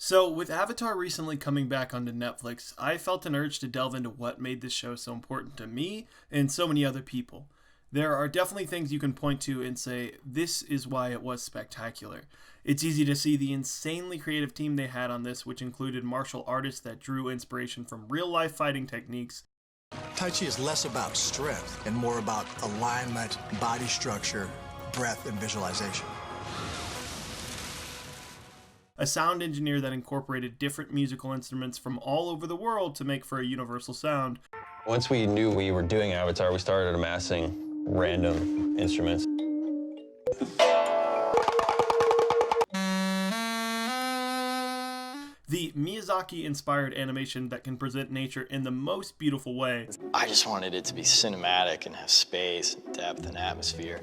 So, with Avatar recently coming back onto Netflix, I felt an urge to delve into what made this show so important to me and so many other people. There are definitely things you can point to and say, this is why it was spectacular. It's easy to see the insanely creative team they had on this, which included martial artists that drew inspiration from real-life fighting techniques. Tai Chi is less about strength and more about alignment, body structure, breath, and visualization. A sound engineer that incorporated different musical instruments from all over the world to make for a universal sound. Once we knew we were doing Avatar, we started amassing random instruments. The Miyazaki-inspired animation that can present nature in the most beautiful way. I just wanted it to be cinematic and have space, and depth, and atmosphere.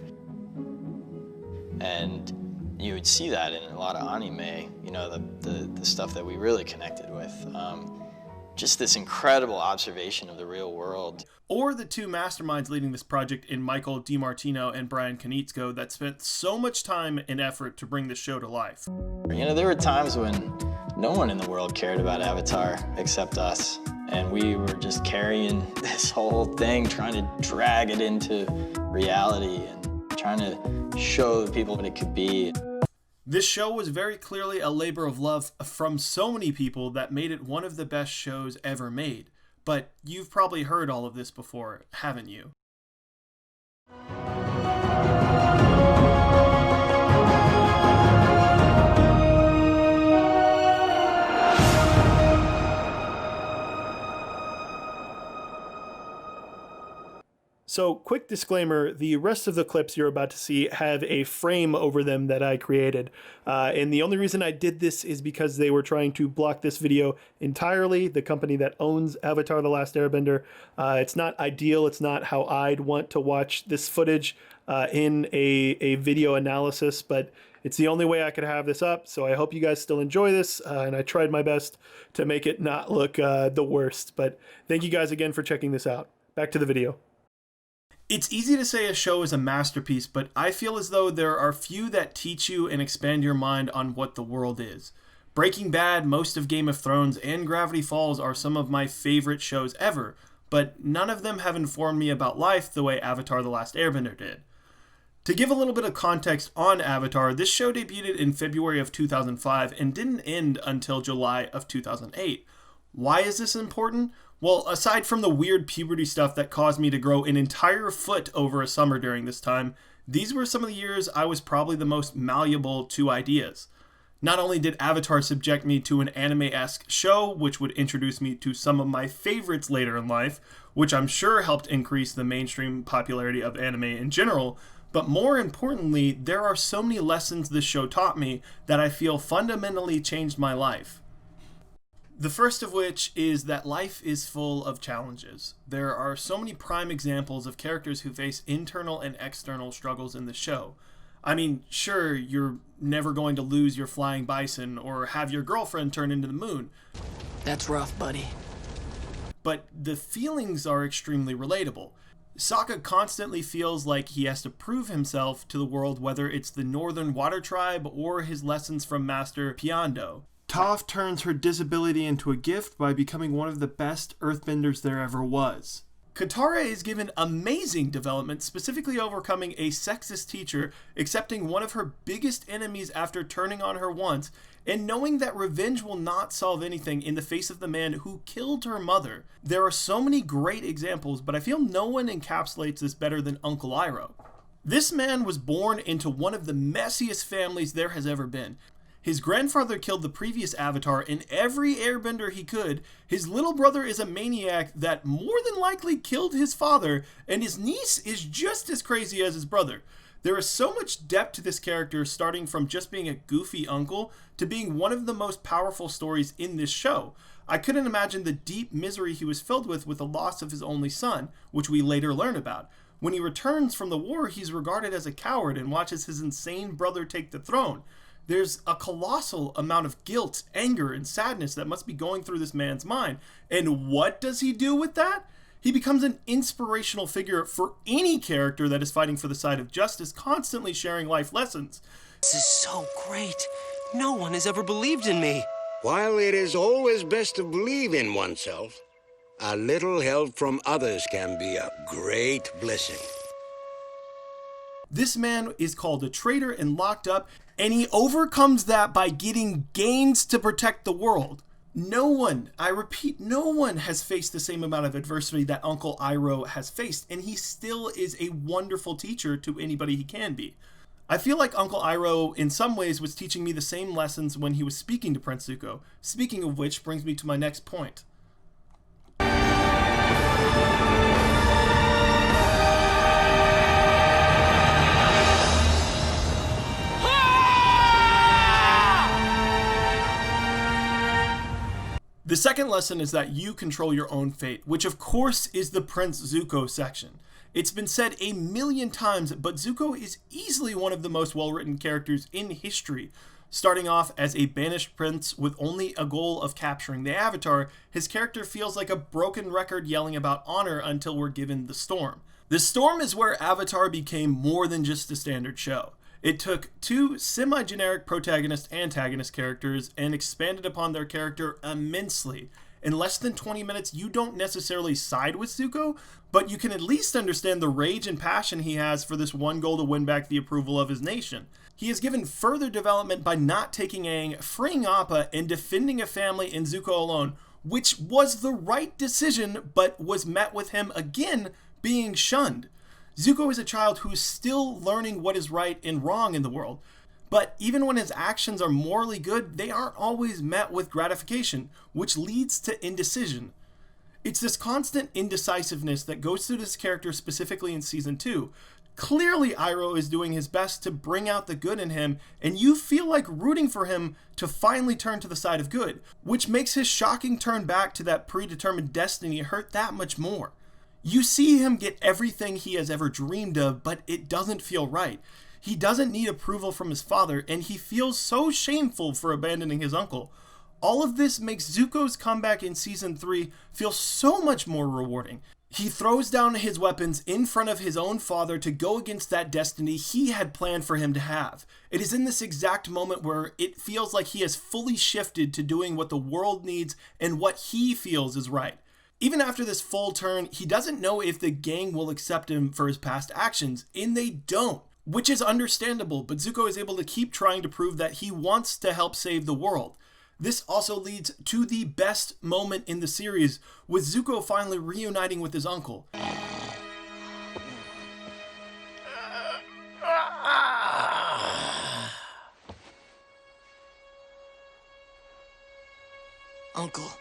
And you would see that in a lot of anime, you know, the stuff that we really connected with. Just this incredible observation of the real world. Or the two masterminds leading this project in Michael DiMartino and Brian Konietzko that spent so much time and effort to bring the show to life. You know, there were times when no one in the world cared about Avatar except us. And we were just carrying this whole thing, trying to drag it into reality and trying to show the people what it could be. This show was very clearly a labor of love from so many people that made it one of the best shows ever made. But you've probably heard all of this before, haven't you? So, quick disclaimer, the rest of the clips you're about to see have a frame over them that I created. And the only reason I did this is because they were trying to block this video entirely, the company that owns Avatar: The Last Airbender. It's not ideal, it's not how I'd want to watch this footage in a video analysis, but it's the only way I could have this up, so I hope you guys still enjoy this, and I tried my best to make it not look the worst. But thank you guys again for checking this out. Back to the video. It's easy to say a show is a masterpiece, but I feel as though there are few that teach you and expand your mind on what the world is. Breaking Bad, most of Game of Thrones, and Gravity Falls are some of my favorite shows ever, but none of them have informed me about life the way Avatar: The Last Airbender did. To give a little bit of context on Avatar, this show debuted in February of 2005 and didn't end until July of 2008. Why is this important? Well, aside from the weird puberty stuff that caused me to grow an entire foot over a summer during this time, these were some of the years I was probably the most malleable to ideas. Not only did Avatar subject me to an anime-esque show, which would introduce me to some of my favorites later in life, which I'm sure helped increase the mainstream popularity of anime in general, but more importantly, there are so many lessons this show taught me that I feel fundamentally changed my life. The first of which is that life is full of challenges. There are so many prime examples of characters who face internal and external struggles in the show. I mean, sure, you're never going to lose your flying bison or have your girlfriend turn into the moon. That's rough, buddy. But the feelings are extremely relatable. Sokka constantly feels like he has to prove himself to the world, whether it's the Northern Water Tribe or his lessons from Master Piando. Toph turns her disability into a gift by becoming one of the best earthbenders there ever was. Katara is given amazing development, specifically overcoming a sexist teacher, accepting one of her biggest enemies after turning on her once, and knowing that revenge will not solve anything in the face of the man who killed her mother. There are so many great examples, but I feel no one encapsulates this better than Uncle Iroh. This man was born into one of the messiest families there has ever been. His grandfather killed the previous Avatar in every airbender he could. His little brother is a maniac that more than likely killed his father, and his niece is just as crazy as his brother. There is so much depth to this character, starting from just being a goofy uncle to being one of the most powerful stories in this show. I couldn't imagine the deep misery he was filled with the loss of his only son, which we later learn about. When he returns from the war, he's regarded as a coward and watches his insane brother take the throne. There's a colossal amount of guilt, anger, and sadness that must be going through this man's mind. And what does he do with that? He becomes an inspirational figure for any character that is fighting for the side of justice, constantly sharing life lessons. This is so great. No one has ever believed in me. While it is always best to believe in oneself, a little help from others can be a great blessing. This man is called a traitor and locked up, and he overcomes that by getting gains to protect the world. No one, I repeat, no one has faced the same amount of adversity that Uncle Iroh has faced, and he still is a wonderful teacher to anybody he can be. I feel like Uncle Iroh, in some ways, was teaching me the same lessons when he was speaking to Prince Zuko. Speaking of which, brings me to my next point. The second lesson is that you control your own fate, which of course is the Prince Zuko section. It's been said a million times, but Zuko is easily one of the most well-written characters in history. Starting off as a banished prince with only a goal of capturing the Avatar, his character feels like a broken record yelling about honor until we're given the Storm. The Storm is where Avatar became more than just a standard show. It took two semi-generic protagonist-antagonist characters and expanded upon their character immensely. In less than 20 minutes, you don't necessarily side with Zuko, but you can at least understand the rage and passion he has for this one goal to win back the approval of his nation. He is given further development by not taking Aang, freeing Appa, and defending a family in Zuko alone, which was the right decision, but was met with him again being shunned. Zuko is a child who's still learning what is right and wrong in the world, but even when his actions are morally good, they aren't always met with gratification, which leads to indecision. It's this constant indecisiveness that goes through this character specifically in Season 2. Clearly, Iroh is doing his best to bring out the good in him, and you feel like rooting for him to finally turn to the side of good, which makes his shocking turn back to that predetermined destiny hurt that much more. You see him get everything he has ever dreamed of, but it doesn't feel right. He doesn't need approval from his father, and he feels so shameful for abandoning his uncle. All of this makes Zuko's comeback in Season 3 feel so much more rewarding. He throws down his weapons in front of his own father to go against that destiny he had planned for him to have. It is in this exact moment where it feels like he has fully shifted to doing what the world needs and what he feels is right. Even after this full turn, he doesn't know if the gang will accept him for his past actions, and they don't, which is understandable, but Zuko is able to keep trying to prove that he wants to help save the world. This also leads to the best moment in the series, with Zuko finally reuniting with his uncle. Uncle,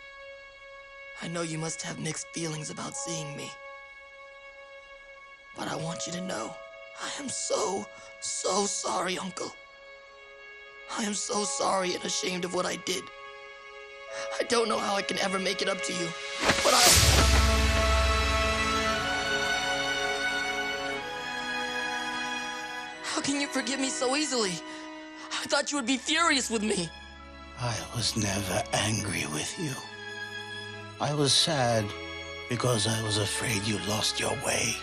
I know you must have mixed feelings about seeing me. But I want you to know, I am so sorry, Uncle. I am so sorry and ashamed of what I did. I don't know how I can ever make it up to you, but How can you forgive me so easily? I thought you would be furious with me. I was never angry with you. I was sad because I was afraid you lost your way.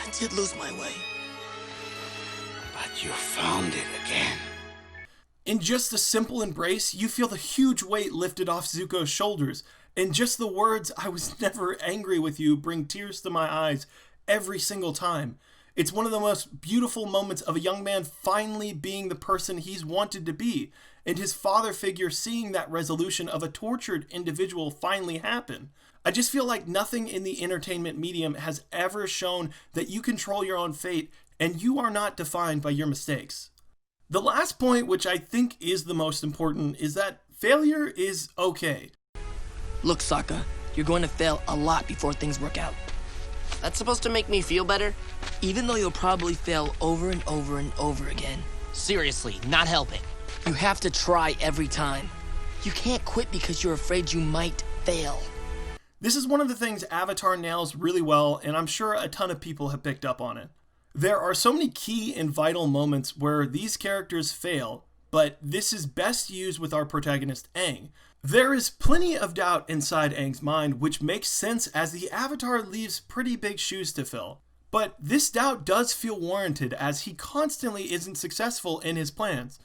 I did lose my way. But you found it again. In just a simple embrace, you feel the huge weight lifted off Zuko's shoulders, and just the words, "I was never angry with you," bring tears to my eyes every single time. It's one of the most beautiful moments of a young man finally being the person he's wanted to be, and his father figure seeing that resolution of a tortured individual finally happen. I just feel like nothing in the entertainment medium has ever shown that you control your own fate and you are not defined by your mistakes. The last point, which I think is the most important, is that failure is okay. Look, Sokka, you're going to fail a lot before things work out. That's supposed to make me feel better? Even though you'll probably fail over and over and over again. Seriously, not helping. You have to try every time. You can't quit because you're afraid you might fail. This is one of the things Avatar nails really well, and I'm sure a ton of people have picked up on it. There are so many key and vital moments where these characters fail, but this is best used with our protagonist Aang. There is plenty of doubt inside Aang's mind, which makes sense as the Avatar leaves pretty big shoes to fill. But this doubt does feel warranted as he constantly isn't successful in his plans.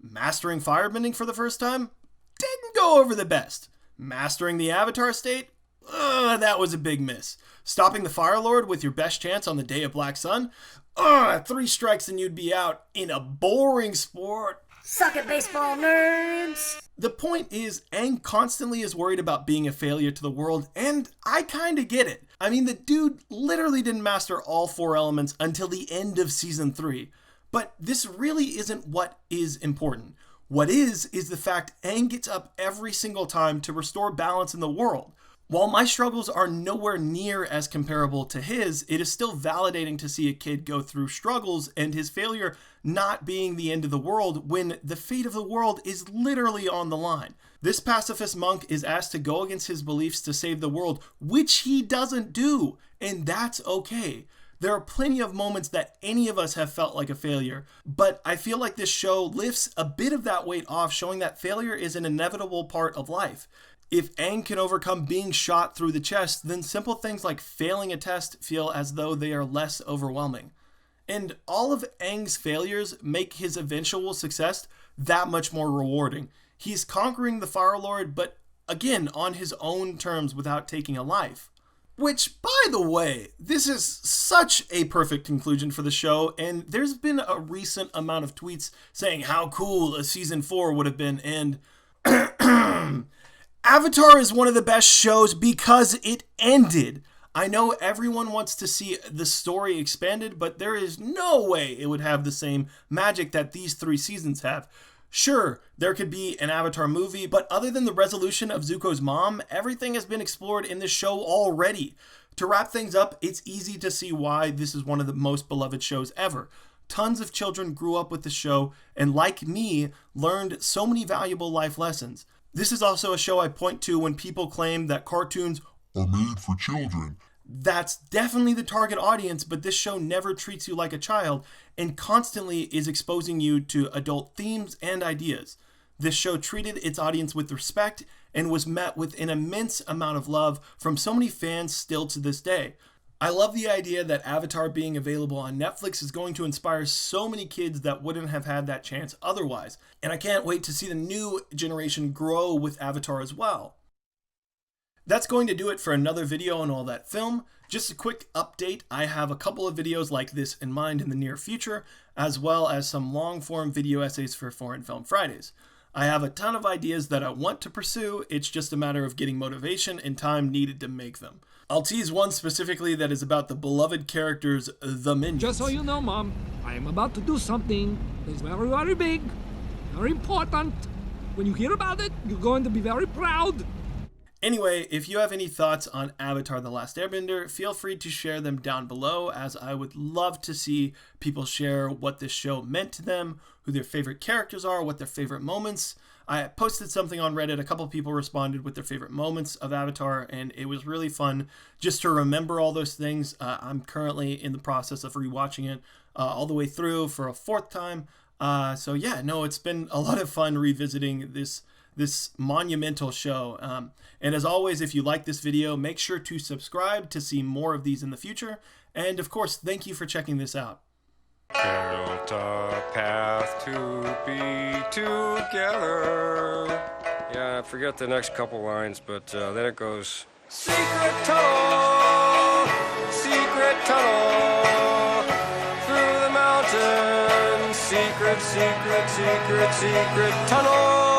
Mastering firebending for the first time? Didn't go over the best. Mastering the Avatar state? That was a big miss. Stopping the Fire Lord with your best chance on the day of Black Sun? 3 strikes and you'd be out in a boring sport. Suck it, baseball nerds! The point is, Aang constantly is worried about being a failure to the world, and I kinda get it. I mean, the dude literally didn't master all 4 elements until the end of Season 3. But this really isn't what is important. What is the fact Aang gets up every single time to restore balance in the world. While my struggles are nowhere near as comparable to his, it is still validating to see a kid go through struggles and his failure not being the end of the world when the fate of the world is literally on the line. This pacifist monk is asked to go against his beliefs to save the world, which he doesn't do, and that's okay. There are plenty of moments that any of us have felt like a failure, but I feel like this show lifts a bit of that weight off, showing that failure is an inevitable part of life. If Aang can overcome being shot through the chest, then simple things like failing a test feel as though they are less overwhelming. And all of Aang's failures make his eventual success that much more rewarding. He's conquering the Fire Lord, but again, on his own terms without taking a life. Which, by the way, this is such a perfect conclusion for the show, and there's been a recent amount of tweets saying how cool a season 4 would have been, and Avatar is one of the best shows because it ended. I know everyone wants to see the story expanded, but there is no way it would have the same magic that these 3 seasons have. Sure, there could be an Avatar movie, but other than the resolution of Zuko's mom, everything has been explored in this show already. To wrap things up, it's easy to see why this is one of the most beloved shows ever. Tons of children grew up with the show, and like me, learned so many valuable life lessons. This is also a show I point to when people claim that cartoons are made for children. That's definitely the target audience, but this show never treats you like a child and constantly is exposing you to adult themes and ideas. This show treated its audience with respect and was met with an immense amount of love from so many fans still to this day. I love the idea that Avatar being available on Netflix is going to inspire so many kids that wouldn't have had that chance otherwise, and I can't wait to see the new generation grow with Avatar as well. That's going to do it for another video on all that film. Just a quick update, I have a couple of videos like this in mind in the near future, as well as some long-form video essays for Foreign Film Fridays. I have a ton of ideas that I want to pursue, it's just a matter of getting motivation and time needed to make them. I'll tease one specifically that is about the beloved characters, the Minions. Just so you know, Mom, I am about to do something that's very, very big, very important. When you hear about it, you're going to be very proud. Anyway, if you have any thoughts on Avatar: The Last Airbender, feel free to share them down below, as I would love to see people share what this show meant to them, who their favorite characters are, what their favorite moments. I posted something on Reddit, a couple people responded with their favorite moments of Avatar, and it was really fun just to remember all those things. I'm currently in the process of rewatching it all the way through for a 4th time. So yeah, no, it's been a lot of fun revisiting this monumental show. And as always, if you like this video, make sure to subscribe to see more of these in the future. And of course, thank you for checking this out. Built a path to be together. Yeah, I forget the next couple lines, but then it goes, secret tunnel, through the mountains, secret, secret, secret, secret tunnel.